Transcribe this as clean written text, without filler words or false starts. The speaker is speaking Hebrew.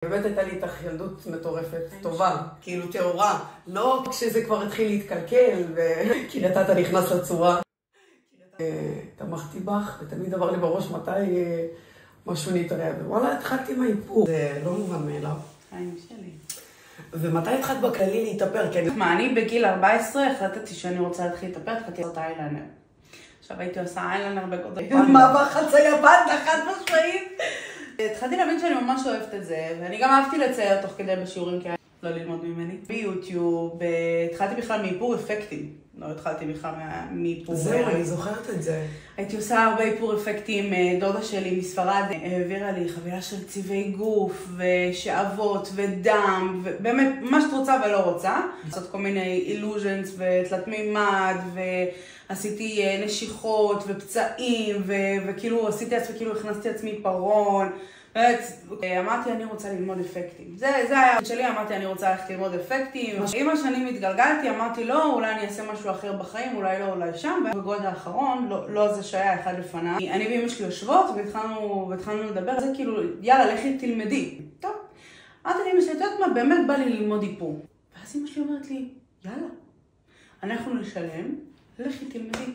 באמת הייתה לי איתך ילדות מטורפת, טובה, כאילו טהורה. לא כשזה כבר התחיל להתקלקל, וכי אתה נכנס לצורה. תמכתי בך, ותמיד עבר לי בראש מתי משהו נתראה. ווואלה, התחלתי עם האיפור. זה לא מובן מאליו. חיים שלי. ומתי התחלת בכללי להתאפר? מה, אני בגיל 14 החלטתי שאני רוצה להתחיל להתאפר, התחלתי לעשות איילנר. עכשיו הייתי עושה איילנר בגודל. מה בחצאי הפנדה, חד משמעית? התחלתי להבין שאני ממש אוהבת את זה, ואני גם אהבתי לצייר תוך כדי בשיעורים, כי לא ללמוד ממני. ביוטיוב, התחלתי בכלל מאיפור אפקטים. לא התחלתי בכלל מאיפור. זהו, אני זוכרת את זה. הייתי עושה הרבה איפור אפקטים. דודה שלי מספרד העבירה לי חבילה של צבעי גוף ושאבות ודם, ובאמת מה שאת רוצה ולא רוצה. לעשות כל מיני אילוז'נס ותלת מימד, ועשיתי נשיכות ופצעים, וכאילו עשיתי עצמי, כאילו הכנסתי עצמי פרון. באמת, אמרתי אני רוצה ללמוד אפקטים. זה היה שלי, אמרתי אני רוצה ללכת ללמוד אפקטים. עם השנים התגלגלתי, אמרתי לא, אולי אני אעשה משהו אחר בחיים, אולי לא, אולי שם. ובגוד האחרון, לא זה שהיה אחד לפניי. אני ואמא שלי יושבות והתחלנו לדבר, זה כאילו, יאללה, לכי תלמדי. טוב, אמרתי לאמא שלי, את יודעת מה, באמת בא לי ללמוד איפור. ואז אמא שלי אומרת לי, יאללה, אנחנו נשלם, לכי תלמדי.